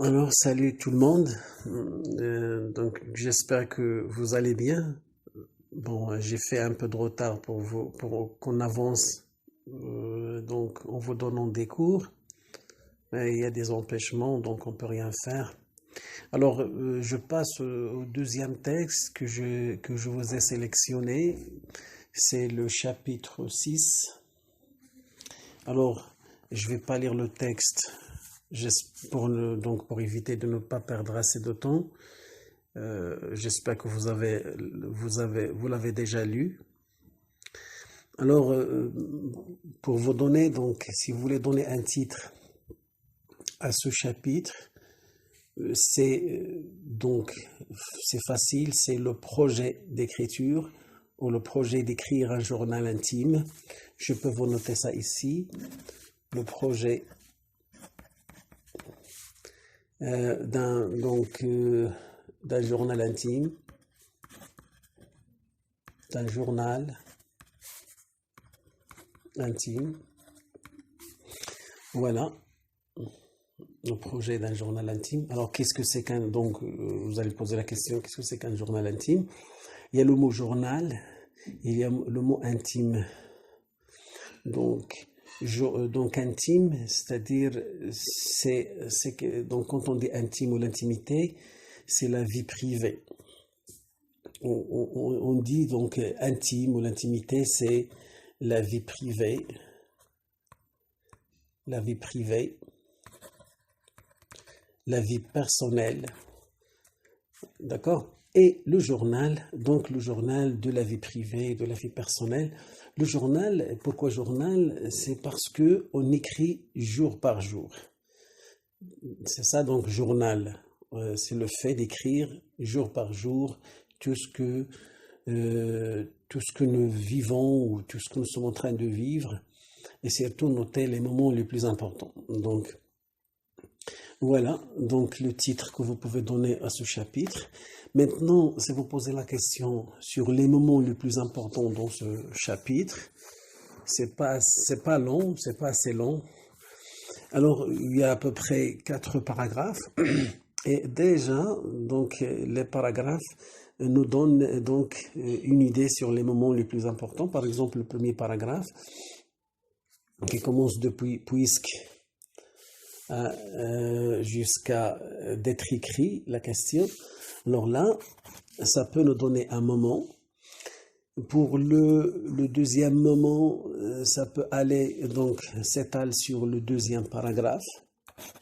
Alors, salut tout le monde. Donc, j'espère que vous allez bien. Bon, j'ai fait un peu de retard pour vous, pour qu'on avance, donc en vous donnant des cours. Mais il y a des empêchements, donc on peut rien faire. Alors, je passe au deuxième texte que je vous ai sélectionné. C'est le chapitre 6. Alors, je vais pas lire le texte pour éviter de ne pas perdre assez de temps. J'espère que vous l'avez déjà lu. Alors, pour vous donner, donc, si vous voulez donner un titre à ce chapitre, donc, c'est facile, c'est le projet d'écriture ou le projet d'écrire un journal intime. Je peux vous noter ça ici. Le projet d'un journal intime, d'un journal intime. Voilà, le projet d'un journal intime. Alors, qu'est-ce que c'est qu'un... Donc, vous allez poser la question, qu'est-ce que c'est qu'un journal intime? Il y a le mot journal, il y a le mot intime. Donc intime, c'est-à-dire, donc quand on dit intime ou l'intimité, c'est la vie privée. On dit donc intime ou l'intimité, c'est la vie privée. La vie privée. La vie personnelle. D'accord? Et le journal, donc le journal de la vie privée, de la vie personnelle. Le journal, pourquoi journal? C'est parce que on écrit jour par jour. C'est ça donc journal. C'est le fait d'écrire jour par jour tout ce que nous vivons ou tout ce que nous sommes en train de vivre, et surtout noter les moments les plus importants. Donc voilà, donc le titre que vous pouvez donner à ce chapitre. Maintenant, si vous posez la question sur les moments les plus importants dans ce chapitre, c'est pas long, c'est pas assez long. Alors, il y a à peu près 4 paragraphes, et déjà, donc, les paragraphes nous donnent donc une idée sur les moments les plus importants. Par exemple, le premier paragraphe, qui commence depuis puisque jusqu'à d'être écrit, la question. Alors là, ça peut nous donner un moment. Pour le deuxième moment, ça peut aller, donc, s'étale sur le deuxième paragraphe,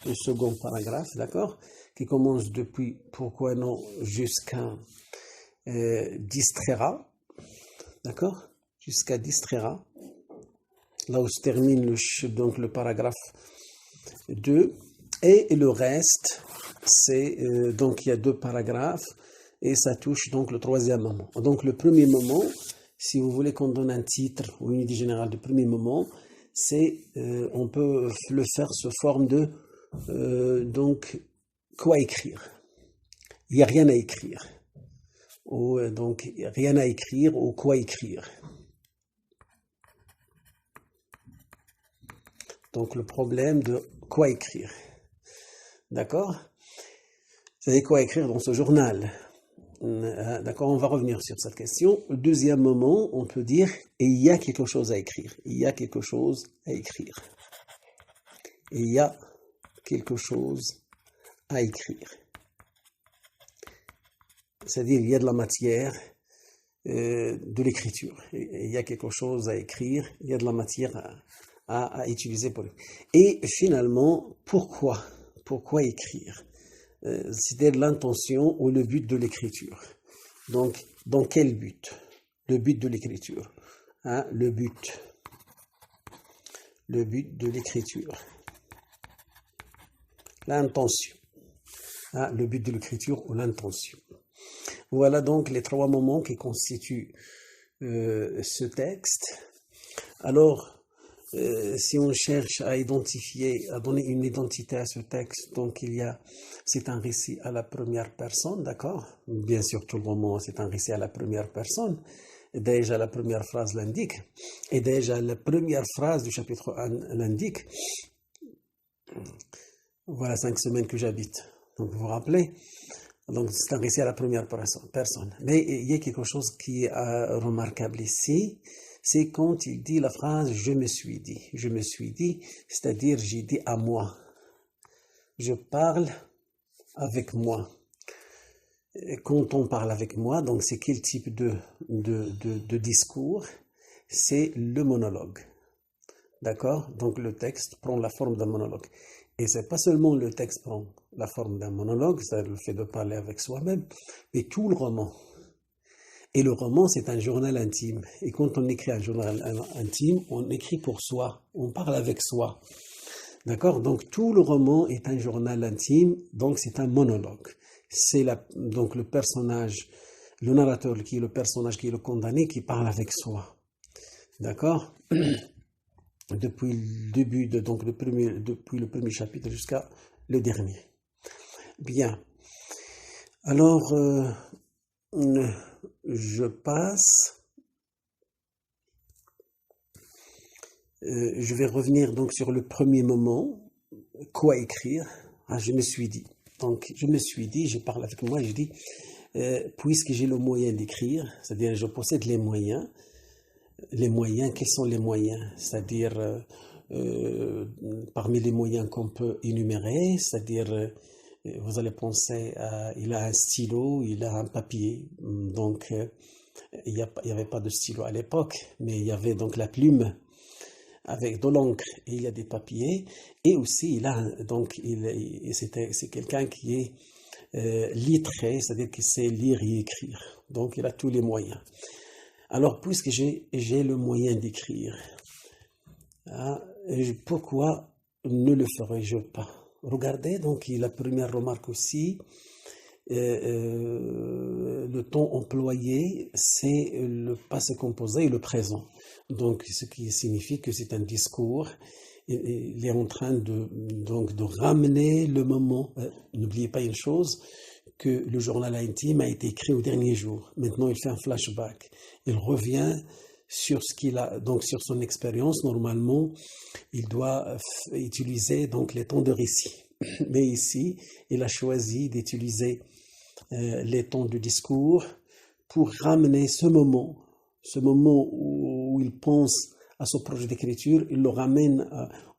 le second paragraphe, d'accord, qui commence depuis pourquoi non jusqu'à distraira, d'accord, jusqu'à distraira, là où se termine le paragraphe 2, et le reste, c'est donc il y a 2 paragraphes, et ça touche donc le troisième moment. Donc le premier moment, si vous voulez qu'on donne un titre ou une idée générale de premier moment, c'est, on peut le faire sous forme de, donc, quoi écrire. Il n'y a rien à écrire. Ou donc, rien à écrire ou quoi écrire. Donc le problème de quoi écrire. D'accord? Vous savez quoi écrire dans ce journal? D'accord, on va revenir sur cette question. Le deuxième moment, on peut dire, et il y a quelque chose à écrire. Il y a quelque chose à écrire. Il y a quelque chose à écrire. C'est-à-dire, il y a de la matière, de l'écriture. Il y a quelque chose à écrire, il y a de la matière à utiliser pour... Et finalement, pourquoi? Pourquoi écrire? C'est-à-dire l'intention ou le but de l'écriture. Donc, dans quel but? Le but de l'écriture. Hein, le but. Le but de l'écriture. L'intention. Hein, le but de l'écriture ou l'intention. Voilà donc les 3 moments qui constituent ce texte. Alors, si on cherche à identifier, à donner une identité à ce texte, donc c'est un récit à la première personne, d'accord? Bien sûr, tout le moment, c'est un récit à la première personne. Déjà, la première phrase l'indique. Et déjà, la première phrase du chapitre 1 l'indique. Voilà 5 semaines que j'habite. Donc vous vous rappelez? Donc c'est un récit à la première personne. Mais il y a quelque chose qui est remarquable ici, c'est quand il dit la phrase « je me suis dit ». Je me suis dit, c'est-à-dire j'ai dit à moi. Je parle avec moi. Et quand on parle avec moi, donc c'est quel type de discours? C'est le monologue. D'accord? Donc le texte prend la forme d'un monologue. Et c'est pas seulement le texte prend la forme d'un monologue, c'est le fait de parler avec soi-même, mais tout le roman. Et le roman, c'est un journal intime. Et quand on écrit un journal intime, on écrit pour soi, on parle avec soi. D'accord? Donc tout le roman est un journal intime, donc c'est un monologue. C'est donc le personnage, le narrateur qui est le personnage, qui est le condamné, qui parle avec soi. D'accord? Depuis le début, depuis le premier chapitre jusqu'à le dernier. Bien. Alors, je passe. Je vais revenir donc sur le premier moment. Quoi écrire? Je me suis dit. Donc, je me suis dit, je parle avec moi, je dis, puisque j'ai le moyen d'écrire, c'est-à-dire je possède les moyens, quels sont les moyens? C'est-à-dire, parmi les moyens qu'on peut énumérer, c'est-à-dire, vous allez penser il a un stylo, il a un papier. Donc, il n'y avait pas de stylo à l'époque, mais il y avait donc la plume avec de l'encre et il y a des papiers. Et aussi, c'est quelqu'un qui est lettré, c'est-à-dire qui sait lire et écrire. Donc, il a tous les moyens. Alors, puisque j'ai le moyen d'écrire, pourquoi ne le ferais-je pas? Regardez, donc, la première remarque aussi, le temps employé, c'est le passé composé et le présent. Donc, ce qui signifie que c'est un discours. Il est en train de ramener le moment. N'oubliez pas une chose, que le journal intime a été écrit au dernier jour. Maintenant, il fait un flashback. Il revient sur ce qu'il a, donc sur son expérience. Normalement, il doit utiliser donc les temps de récit. Mais ici, il a choisi d'utiliser les temps de discours pour ramener ce moment où il pense à son projet d'écriture, il le ramène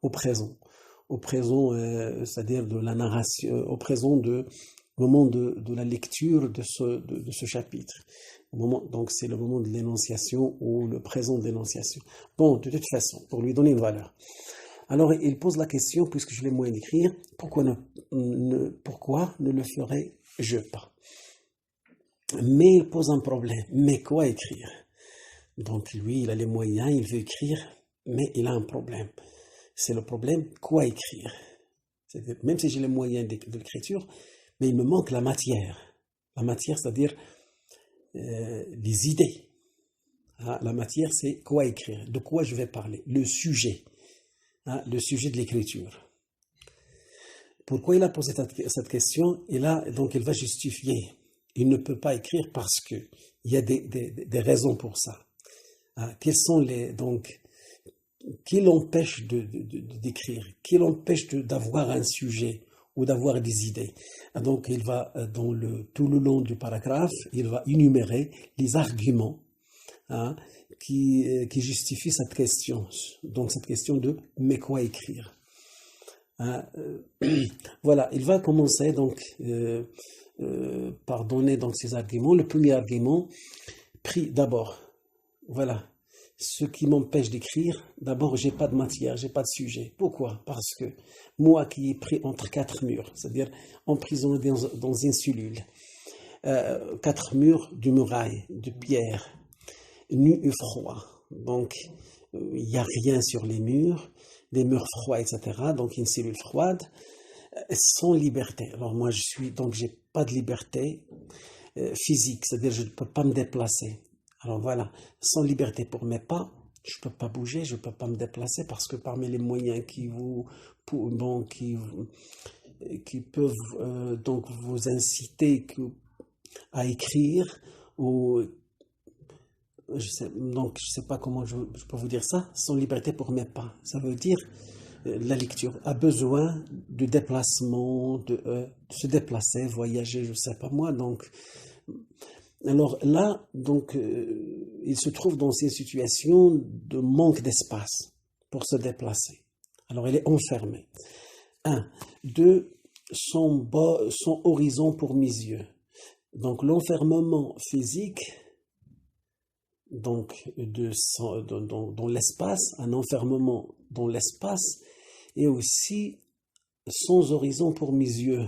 au présent, c'est-à-dire de la narration, au présent au moment de la lecture de ce chapitre. Donc c'est le moment de l'énonciation ou le présent de l'énonciation. Bon, de toute façon, pour lui donner une valeur. Alors il pose la question, puisque je l'ai moyen d'écrire, pourquoi ne le ferais-je pas? Mais il pose un problème. Mais quoi écrire? Donc lui, il a les moyens, il veut écrire, mais il a un problème. C'est le problème, quoi écrire? Même si j'ai les moyens de l'écriture, mais il me manque la matière. La matière, c'est-à-dire les idées. La matière, c'est quoi écrire? De quoi je vais parler? Le sujet. Le sujet de l'écriture. Pourquoi il a posé cette question? Et là, donc, il va justifier. Il ne peut pas écrire parce qu'il y a des raisons pour ça. Quels sont qui l'empêche d'écrire? Qui l'empêche d'avoir un sujet ou d'avoir des idées? Donc, il va, tout le long du paragraphe, il va énumérer les arguments qui justifient cette question. Donc, cette question de « mais quoi écrire ?» Voilà, il va commencer donc par donner donc ces arguments. Le premier argument, pris d'abord, voilà, ce qui m'empêche d'écrire, d'abord, j'ai pas de matière, j'ai pas de sujet. Pourquoi? Parce que moi qui est pris entre 4 murs, c'est-à-dire emprisonné dans une cellule, 4 murs de muraille, de pierre, nu et froid. Donc, il n'y a rien sur les murs, des murs froids, etc. Donc, une cellule froide, sans liberté. Alors, moi, j'ai pas de liberté physique, c'est-à-dire je ne peux pas me déplacer. Alors voilà, sans liberté pour mes pas, je ne peux pas bouger, je ne peux pas me déplacer parce que parmi les moyens qui peuvent donc vous inciter à écrire ou donc je sais pas comment je peux vous dire ça, sans liberté pour mes pas. Ça veut dire la lecture a besoin de déplacement, de se déplacer, voyager, je ne sais pas moi. Donc, alors là, donc, il se trouve dans une situation de manque d'espace pour se déplacer. Alors, il est enfermé. Un. Deux, son horizon pour mes yeux. Donc, l'enfermement physique, donc, dans l'espace, un enfermement dans l'espace, et aussi sans horizon pour mes yeux.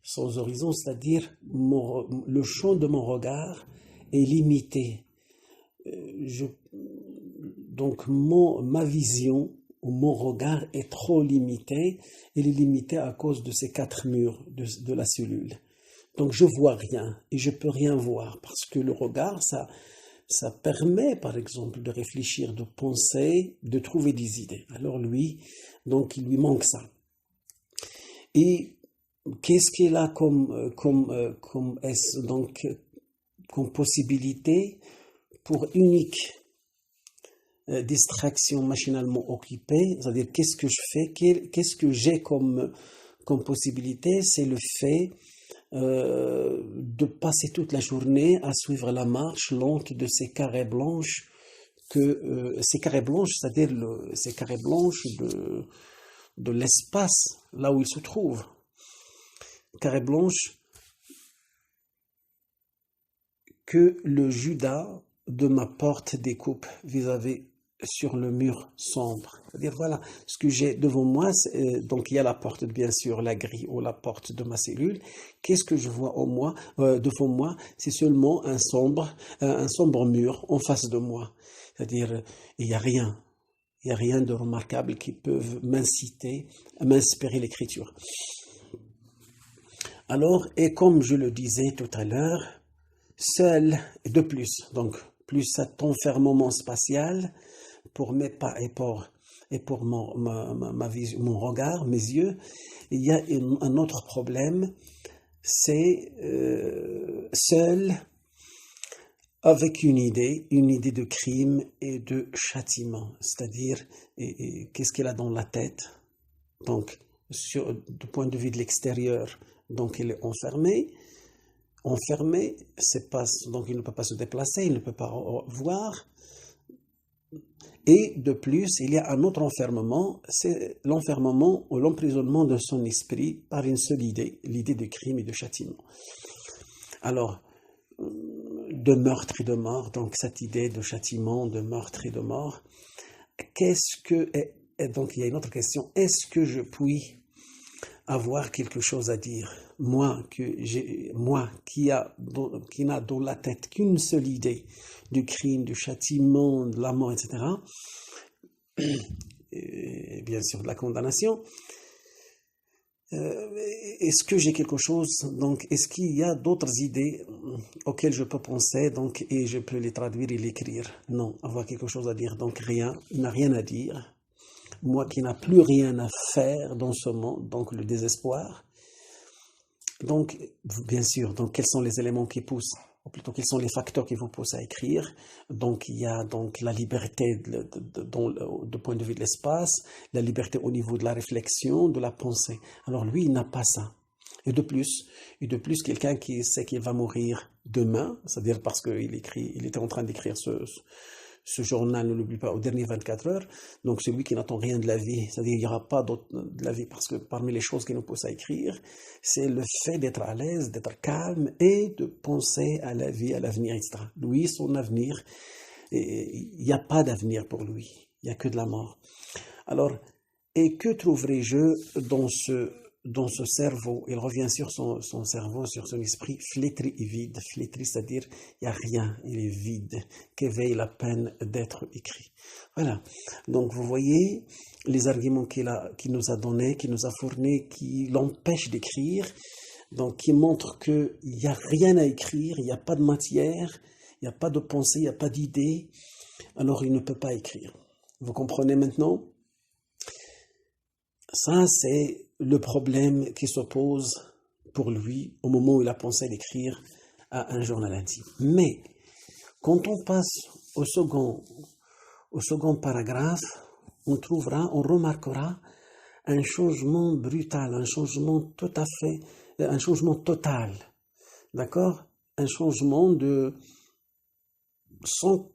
Sans horizon, c'est-à-dire le champ de mon regard est limité. Donc, ma vision ou mon regard est trop limité. Il est limité à cause de ces 4 murs de la cellule. Donc, je vois rien et je peux rien voir parce que le regard, ça permet, par exemple, de réfléchir, de penser, de trouver des idées. Alors lui, donc, il lui manque ça. Et qu'est-ce qu'il a comme possibilité pour unique distraction machinalement occupée, c'est-à-dire qu'est-ce que je fais, qu'est-ce que j'ai comme possibilité, c'est le fait de passer toute la journée à suivre la marche lente de ces carrés blanches, c'est-à-dire ces carrés blanches de l'espace, là où il se trouve. Carré blanche que le Judas de ma porte découpe vis-à-vis sur le mur sombre. C'est-à-dire, voilà, ce que j'ai devant moi, donc il y a la porte, bien sûr, la grille ou la porte de ma cellule. Qu'est-ce que je vois devant moi? C'est seulement un sombre mur en face de moi. C'est-à-dire, il n'y a rien. Il n'y a rien de remarquable qui peut m'inspirer l'écriture. Alors, et comme je le disais tout à l'heure, seul, de plus, donc plus cet enfermement spatial pour mes pas et pour ma vision, mon regard, mes yeux, il y a un autre problème, c'est seul avec une idée de crime et de châtiment, c'est-à-dire qu'est-ce qu'il a dans la tête, donc du point de vue de l'extérieur, donc il est enfermé, donc il ne peut pas se déplacer, il ne peut pas voir. Et de plus, il y a un autre enfermement, c'est l'enfermement ou l'emprisonnement de son esprit par une seule idée, l'idée de crime et de châtiment. Alors, de meurtre et de mort, donc cette idée de châtiment, de meurtre et de mort, donc il y a une autre question, est-ce que je puis avoir quelque chose à dire, moi qui n'a dans la tête qu'une seule idée du crime, du châtiment, de la mort, etc., et bien sûr de la condamnation, est-ce que j'ai quelque chose, donc est-ce qu'il y a d'autres idées auxquelles je peux penser, donc, et je peux les traduire et l'écrire? Non, avoir quelque chose à dire, donc rien, il n'a rien à dire. Moi qui n'a plus rien à faire dans ce monde, donc le désespoir. Donc, bien sûr, donc quels sont les éléments qui poussent, ou plutôt quels sont les facteurs qui vous poussent à écrire? Donc, il y a donc la liberté du point de vue de l'espace, la liberté au niveau de la réflexion, de la pensée. Alors lui, il n'a pas ça. Et de plus, quelqu'un qui sait qu'il va mourir demain, c'est-à-dire parce qu'il était en train d'écrire ce journal, ne l'oublie pas, aux dernières 24 heures, donc celui qui n'attend rien de la vie, c'est-à-dire il n'y aura pas d'autre de la vie, parce que parmi les choses qui nous poussent à écrire, c'est le fait d'être à l'aise, d'être calme et de penser à la vie, à l'avenir, etc. Lui, son avenir, il n'y a pas d'avenir pour lui, il n'y a que de la mort. Alors, et que trouverai-je dans ce cerveau? Il revient sur son cerveau, sur son esprit flétri et vide. Flétri, c'est-à-dire il n'y a rien, il est vide, qu'éveille la peine d'être écrit. Voilà. Donc vous voyez les arguments qu'il nous a donnés, qu'il nous a fournis, qui l'empêchent d'écrire, donc qui montrent qu'il n'y a rien à écrire, il n'y a pas de matière, il n'y a pas de pensée, il n'y a pas d'idée, alors il ne peut pas écrire. Vous comprenez maintenant? Ça, c'est le problème qui s'oppose pour lui au moment où il a pensé d'écrire à un journal intime. Mais quand on passe au second paragraphe, on trouvera, on remarquera un changement brutal, un changement tout à fait, un changement total, d'accord? Un changement de 100,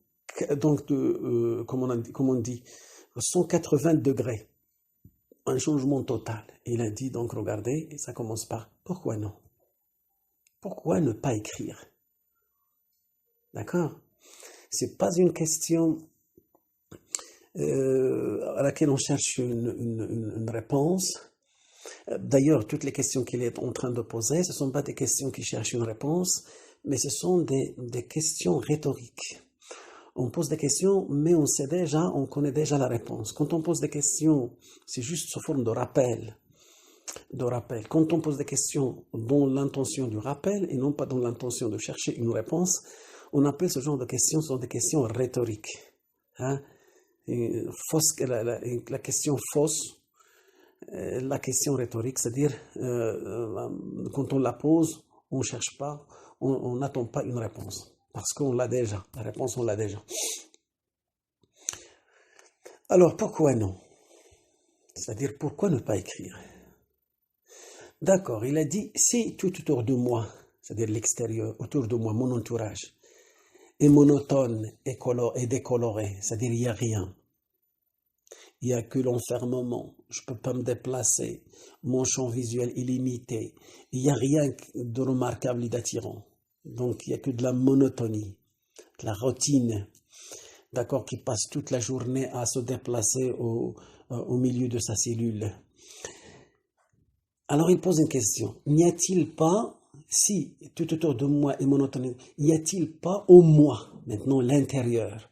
donc de, comment on dit, 180 degrés, un changement total. Il a dit donc, regardez, et ça commence par, pourquoi non? Pourquoi ne pas écrire? D'accord? C'est pas une question à laquelle on cherche une réponse. D'ailleurs, toutes les questions qu'il est en train de poser, ce ne sont pas des questions qui cherchent une réponse, mais ce sont des questions rhétoriques. On pose des questions, mais on sait déjà, on connaît déjà la réponse. Quand on pose des questions, c'est juste sous forme de rappel. Quand on pose des questions dans l'intention du rappel et non pas dans l'intention de chercher une réponse, on appelle ce genre de questions, ce sont des questions rhétoriques. Hein? La question fausse, la question rhétorique, c'est-à-dire quand on la pose, on ne cherche pas, on n'attend pas une réponse, parce qu'on l'a déjà, la réponse on l'a déjà. Alors pourquoi non? C'est-à-dire pourquoi ne pas écrire? D'accord, il a dit, si tout autour de moi, c'est-à-dire l'extérieur, autour de moi, mon entourage, est monotone et décoloré, c'est-à-dire il n'y a rien. Il n'y a que l'enfermement, je ne peux pas me déplacer, mon champ visuel est limité, il n'y a rien de remarquable et d'attirant. Donc il n'y a que de la monotonie, de la routine, d'accord, qui passe toute la journée à se déplacer au milieu de sa cellule. Alors il pose une question, n'y a-t-il pas, si tout autour de moi est monotone, n'y a-t-il pas au moi, maintenant l'intérieur?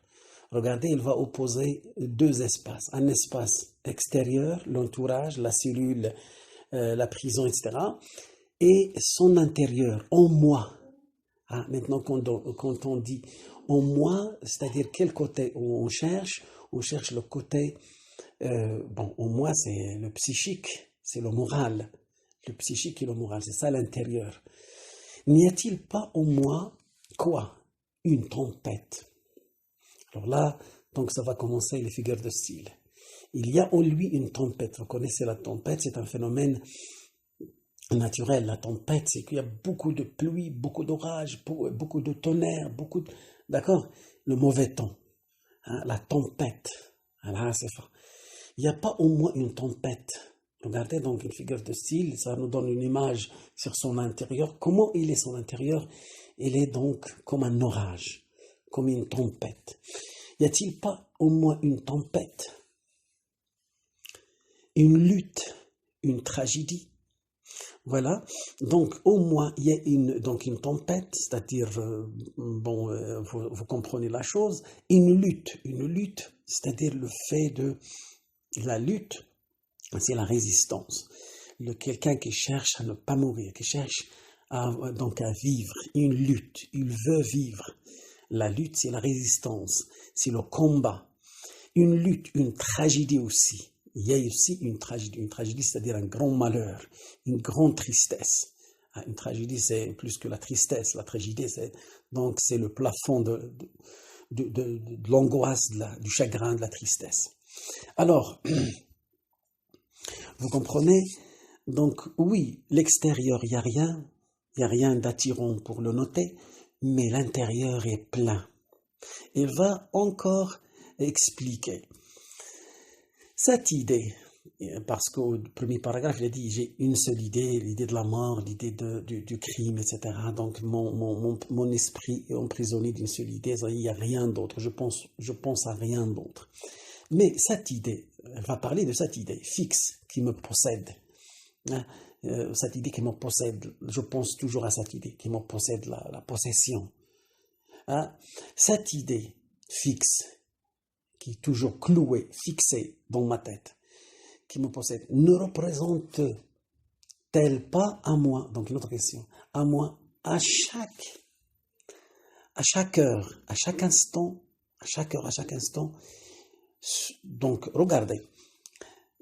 Regardez, il va opposer deux espaces. Un espace extérieur, l'entourage, la cellule, la prison, etc. Et son intérieur, en moi. Ah, maintenant, quand on dit en moi, c'est-à-dire quel côté on cherche le côté, en moi, c'est le psychique, c'est le moral. Le psychique et le moral, c'est ça l'intérieur. N'y a-t-il pas en moi, quoi? Une tempête. Alors là, donc ça va commencer les figures de style. Il y a en lui une tempête. Vous connaissez la tempête, c'est un phénomène naturel. La tempête, c'est qu'il y a beaucoup de pluie, beaucoup d'orage, beaucoup de tonnerre, d'accord? Le mauvais temps, hein, la tempête. Voilà, c'est fort. Il n'y a pas au moins une tempête. Regardez donc une figure de style, ça nous donne une image sur son intérieur. Comment il est son intérieur? Il est donc comme un orage, comme une tempête. Y a-t-il pas au moins une tempête, une lutte, une tragédie? Voilà, donc au moins il y a une tempête, c'est-à-dire, vous comprenez la chose, une lutte, c'est-à-dire le fait de la lutte, c'est la résistance. Quelqu'un qui cherche à ne pas mourir, qui cherche à vivre, une lutte, il veut vivre. La lutte, c'est la résistance, c'est le combat. Une lutte, une tragédie aussi. Il y a aussi une tragédie, c'est-à-dire un grand malheur, une grande tristesse. Une tragédie, c'est plus que la tristesse. La tragédie, c'est le plafond de l'angoisse, du chagrin, de la tristesse. Alors, vous comprenez? Donc oui, l'extérieur, il n'y a rien d'attirant pour le noter, mais l'intérieur est plein. Il va encore expliquer cette idée, parce qu'au premier paragraphe, il a dit, j'ai une seule idée, l'idée de la mort, l'idée du crime, etc. Donc mon esprit est emprisonné d'une seule idée, il n'y a rien d'autre, je pense à rien d'autre. Mais cette idée, elle va parler de cette idée fixe qui me possède. Hein, cette idée qui me possède, je pense toujours à cette idée qui me possède, la possession. Hein, cette idée fixe, qui est toujours clouée, fixée dans ma tête, qui me possède, ne représente-t-elle pas à moi, donc une autre question, à moi, à chaque heure, à chaque instant, donc regardez,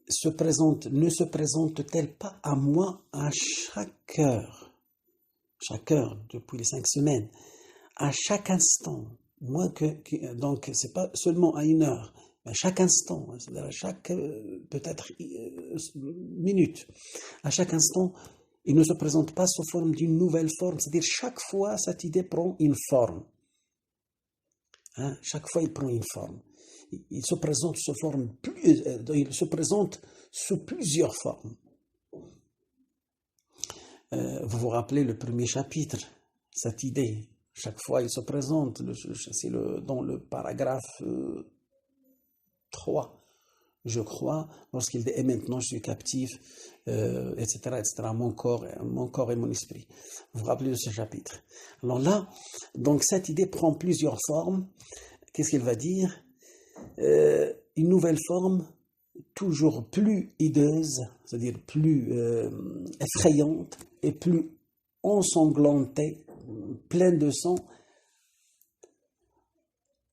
ne se présente-t-elle pas à moi à chaque heure depuis les 5 semaines, à chaque instant, donc c'est pas seulement à une heure, à chaque instant, c'est-à-dire à chaque peut-être minute, à chaque instant, il ne se présente pas sous forme d'une nouvelle forme, c'est-à-dire chaque fois cette idée prend une forme. Hein, chaque fois il prend une forme. Il se présente il se présente sous plusieurs formes. Vous vous rappelez le premier chapitre, cette idée. Chaque fois il se présente, c'est dans le paragraphe 3, je crois, lorsqu'il dit « Et maintenant je suis captif, etc., etc., mon corps et mon esprit ». Vous vous rappelez de ce chapitre. Alors là, donc cette idée prend plusieurs formes. Qu'est-ce qu'il va dire? Une nouvelle forme, toujours plus hideuse, c'est-à-dire plus effrayante et plus ensanglantée, pleine de sang,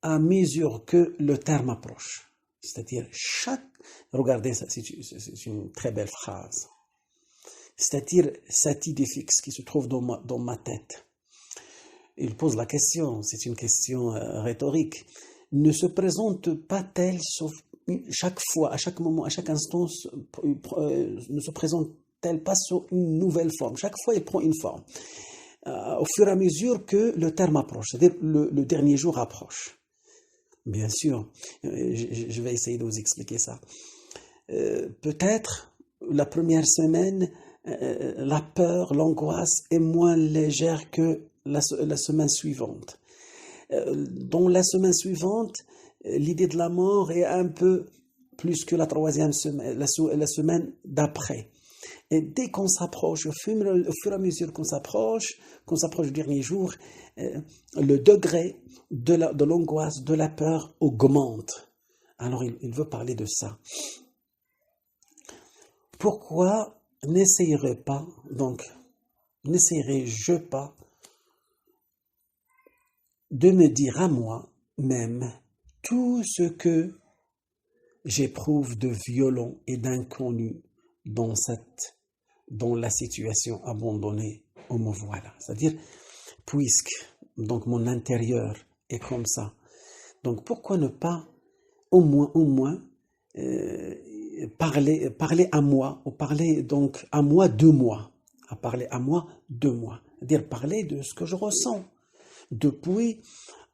à mesure que le terme approche. C'est-à-dire regardez ça, c'est une très belle phrase. C'est-à-dire cette idée fixe qui se trouve dans ma tête. Il pose la question, c'est une question rhétorique. Ne se présente pas-elle chaque fois, à chaque moment, à chaque instant, ne se présente-t-elle pas sous une nouvelle forme? Chaque fois, il prend une forme. Au fur et à mesure que le terme approche, c'est-à-dire le dernier jour approche. Bien sûr, je vais essayer de vous expliquer ça. Peut-être, la première semaine, la peur, l'angoisse est moins légère que la semaine suivante. Dans la semaine suivante, l'idée de la mort est un peu plus que la troisième semaine, la semaine d'après. Et dès qu'on s'approche, au fur et à mesure qu'on s'approche du dernier jour, le degré de l'angoisse, de la peur augmente. Alors il veut parler de ça. Pourquoi n'essayerais-je pas de me dire à moi-même tout ce que j'éprouve de violent et d'inconnu dans la situation abandonnée où me voilà. C'est-à-dire, puisque donc mon intérieur est comme ça, donc pourquoi ne pas au moins parler à moi, ou parler donc à moi de moi, c'est-à-dire parler de ce que je ressens depuis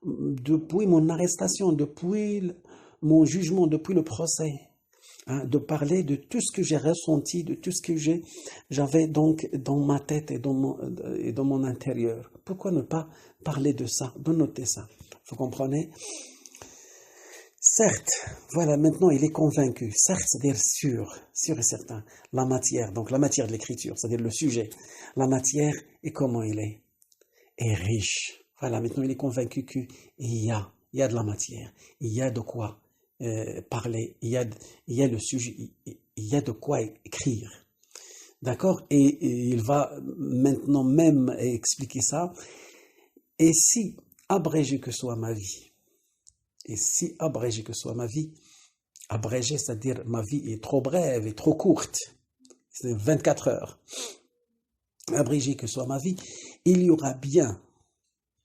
mon arrestation, depuis mon jugement, depuis le procès. Hein, de parler de tout ce que j'ai ressenti, de tout ce que j'avais donc dans ma tête et dans mon intérieur. Pourquoi ne pas parler de ça, de noter ça? Vous comprenez? Certes, voilà, maintenant il est convaincu. Certes, c'est-à-dire sûr et certain. La matière de l'écriture, c'est-à-dire le sujet, la matière et comment il est riche. Voilà, maintenant il est convaincu qu'il y a de la matière, il y a de quoi parler, il y a le sujet, il y a de quoi écrire. D'accord? Et il va maintenant même expliquer ça. Et si abrégé que soit ma vie, abrégé, c'est-à-dire ma vie est trop brève et trop courte, c'est 24 heures, abrégé que soit ma vie, il y aura bien,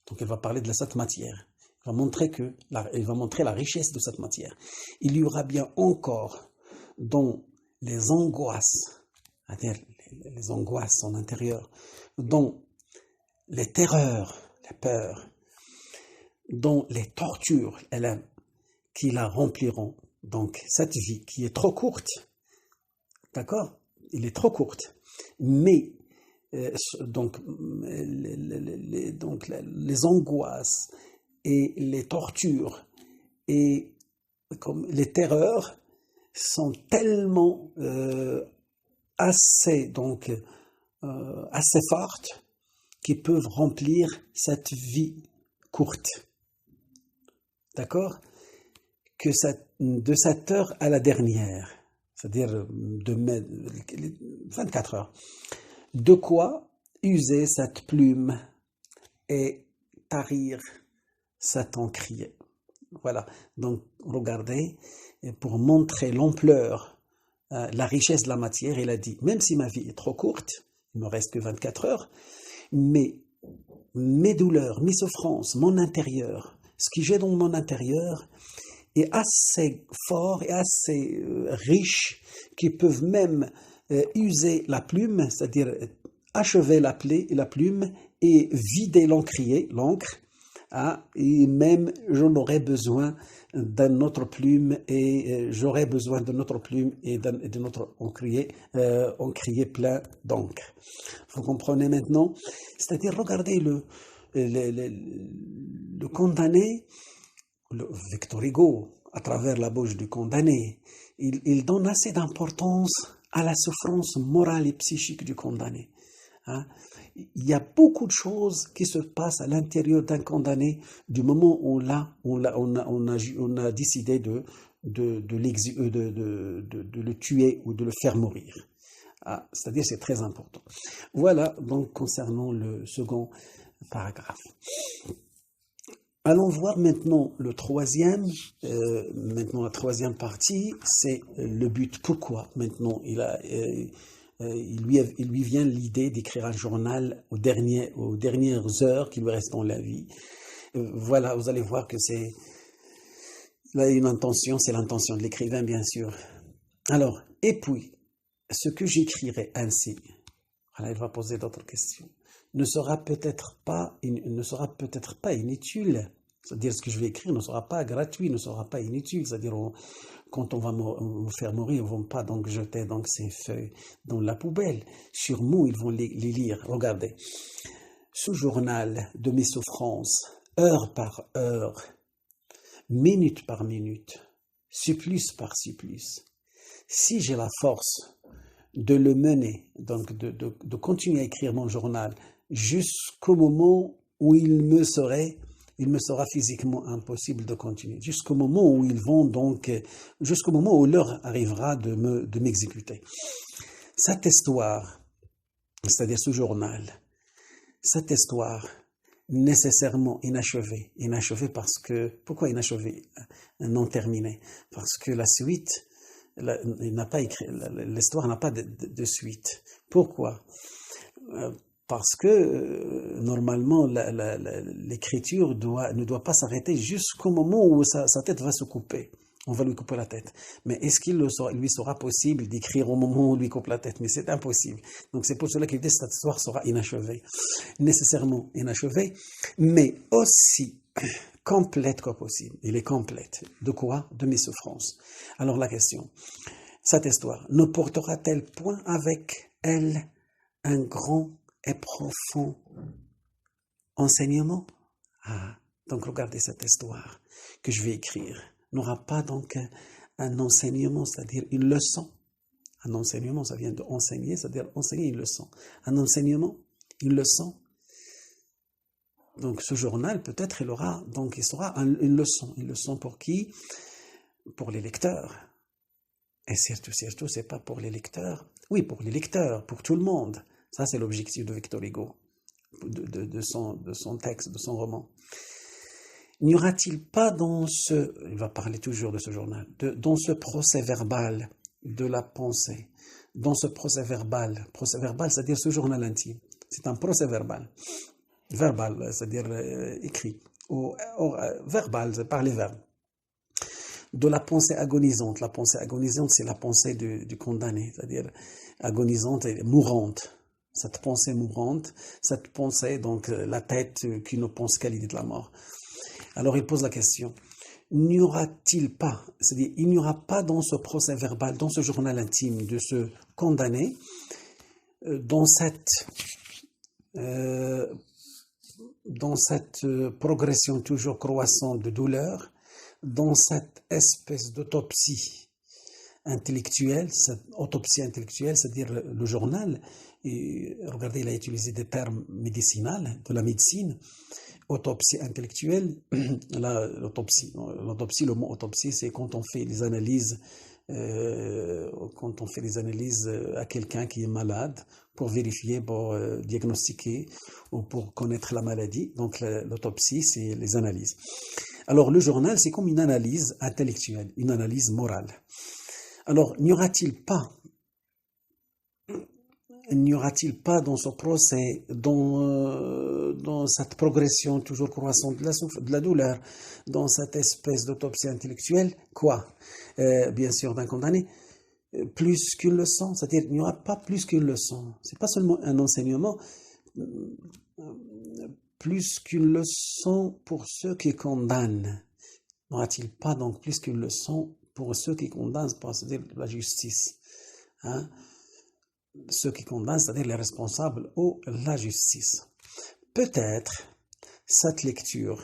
donc elle va parler de cette matière, il va montrer la richesse de cette matière. Il y aura bien encore dans les angoisses, c'est-à-dire les angoisses en intérieur, dans les terreurs, les peurs, dans les tortures qui la rempliront. Donc cette vie qui est trop courte, d'accord? Elle est trop courte, mais donc les angoisses et les tortures et comme les terreurs sont tellement assez fortes qu'ils peuvent remplir cette vie courte. D'accord? De cette heure à la dernière, c'est-à-dire de 24 heures, de quoi user cette plume et tarir cet encrier. Voilà, donc regardez, pour montrer l'ampleur, la richesse de la matière, il a dit, même si ma vie est trop courte, il ne me reste que 24 heures, mais mes douleurs, mes souffrances, mon intérieur, ce que j'ai dans mon intérieur est assez fort et assez riche qu'ils peuvent même user la plume, c'est-à-dire achever la plume et vider l'encre, hein, et même j'en aurais besoin d'une autre plume et j'aurais besoin d'une autre plume et d'un autre encrier plein d'encre. Vous comprenez maintenant? C'est-à-dire, regardez le condamné, Victor Hugo, à travers la bouche du condamné, il donne assez d'importance à la souffrance morale et psychique du condamné. Hein? Il y a beaucoup de choses qui se passent à l'intérieur d'un condamné du moment où on a décidé de le tuer ou de le faire mourir. Ah, c'est-à-dire c'est très important. Voilà donc concernant le second paragraphe. Allons voir maintenant le troisième. Maintenant la troisième partie, c'est le but. Pourquoi maintenant il lui vient l'idée d'écrire un journal aux dernières heures qui lui restent dans la vie. Voilà, vous allez voir que c'est là une intention, c'est l'intention de l'écrivain bien sûr. Alors, et puis, ce que j'écrirai ainsi, voilà, il va poser d'autres questions, ne sera peut-être pas inutile. C'est-à-dire ce que je vais écrire ne sera pas gratuit, ne sera pas inutile. C'est-à-dire quand on va me faire mourir, ils ne vont pas donc jeter donc ces feuilles dans la poubelle. Sur nous, ils vont les lire. Regardez, ce journal de mes souffrances, heure par heure, minute par minute, supplice par supplice. Si j'ai la force de le mener, donc de continuer à écrire mon journal jusqu'au moment où il me sera physiquement impossible de continuer, jusqu'au moment où jusqu'au moment où l'heure arrivera de m'exécuter. Cette histoire, c'est-à-dire ce journal, cette histoire nécessairement inachevée pourquoi inachevée, non terminée? Parce que la suite, l'histoire n'a pas de suite. Pourquoi? Parce que normalement l'écriture ne doit pas s'arrêter jusqu'au moment où sa tête va se couper. On va lui couper la tête. Mais est-ce qu'il lui sera possible d'écrire au moment où on lui coupe la tête? Mais c'est impossible. Donc c'est pour cela qu'il dit que cette histoire sera inachevée. Nécessairement inachevée, mais aussi complète que possible. Elle est complète. De quoi? De mes souffrances. Alors la question, cette histoire ne portera-t-elle point avec elle un grand et profond enseignement? Donc regardez cette histoire que je vais écrire. N'aura pas donc un enseignement, c'est-à-dire une leçon. Un enseignement, ça vient de enseigner, c'est-à-dire enseigner une leçon. Un enseignement, une leçon. Donc ce journal, peut-être, il sera une leçon pour qui? Pour les lecteurs. Et surtout, c'est pas pour les lecteurs. Oui, pour les lecteurs, pour tout le monde. Ça, c'est l'objectif de Victor Hugo, de son texte, de son roman. N'y aura-t-il pas il va parler toujours de ce journal, dans ce procès verbal de la pensée, dans ce procès verbal, c'est-à-dire ce journal intime, c'est un procès verbal, c'est-à-dire écrit, ou verbal, c'est par les verbes, de la pensée agonisante. La pensée agonisante, c'est la pensée du condamné, c'est-à-dire agonisante et mourante. Cette pensée mourante, cette pensée, donc la tête qui ne pense qu'à l'idée de la mort. Alors il pose la question, n'y aura-t-il pas, c'est-à-dire il n'y aura pas dans ce procès verbal, dans ce journal intime de ce condamné, dans cette progression toujours croissante de douleur, dans cette espèce d'autopsie intellectuelle, c'est-à-dire le journal, et regardez, il a utilisé des termes médicinaux, de la médecine, autopsie intellectuelle, l'autopsie, le mot autopsie, c'est quand on fait des analyses, à quelqu'un qui est malade pour vérifier, pour diagnostiquer ou pour connaître la maladie. Donc l'autopsie, c'est les analyses. Alors le journal, c'est comme une analyse intellectuelle, une analyse morale. Alors n'y aura-t-il pas n'y aura-t-il pas dans ce procès, dans cette progression toujours croissante de la douleur, dans cette espèce d'autopsie intellectuelle, quoi? Bien sûr, d'un condamné, plus qu'une leçon, c'est-à-dire il n'y aura pas plus qu'une leçon. C'est pas seulement un enseignement, plus qu'une leçon pour ceux qui condamnent. N'aura-t-il pas donc plus qu'une leçon pour ceux qui condamnent, c'est-à-dire la justice, hein? Ceux qui condamnent, c'est-à-dire les responsables ou la justice. Peut-être cette lecture,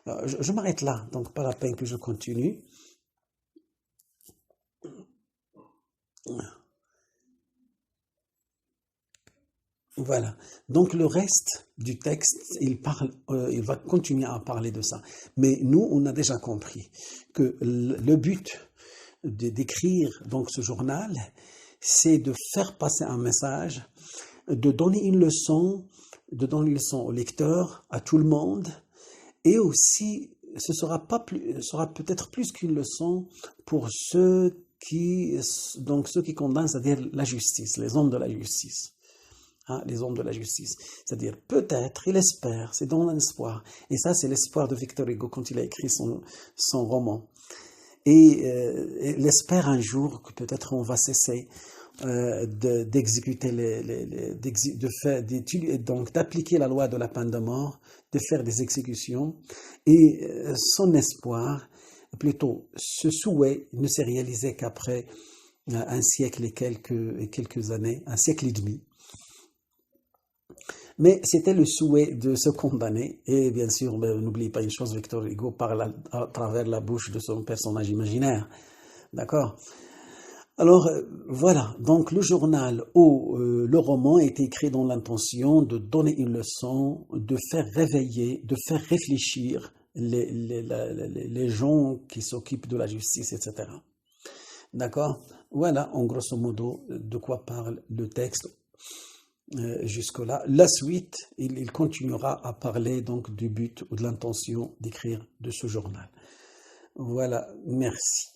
je m'arrête là, donc pas la peine que je continue. Voilà. Donc le reste du texte, il va continuer à parler de ça. Mais nous, on a déjà compris que le but d'écrire donc ce journal, c'est de faire passer un message, de donner une leçon au lecteur, à tout le monde, et aussi ce sera peut-être plus qu'une leçon pour ceux qui condamnent, c'est-à-dire la justice, les hommes de la justice. Hein, les hommes de la justice. C'est-à-dire, peut-être, il espère, c'est dans l'espoir. Et ça, c'est l'espoir de Victor Hugo quand il a écrit son roman. Et il espère un jour que peut-être on va cesser d'exécuter donc d'appliquer la loi de la peine de mort, de faire des exécutions. Et son espoir, plutôt ce souhait, ne s'est réalisé qu'après un siècle et quelques années, un siècle et demi. Mais c'était le souhait de se condamner. Et bien sûr, n'oubliez pas une chose, Victor Hugo parle à travers la bouche de son personnage imaginaire. D'accord? Alors, voilà. Donc, le journal ou le roman est écrit dans l'intention de donner une leçon, de faire réveiller, de faire réfléchir les gens qui s'occupent de la justice, etc. D'accord? Voilà, en grosso modo, de quoi parle le texte. Jusque-là. La suite, il continuera à parler donc du but ou de l'intention d'écrire de ce journal. Voilà, merci.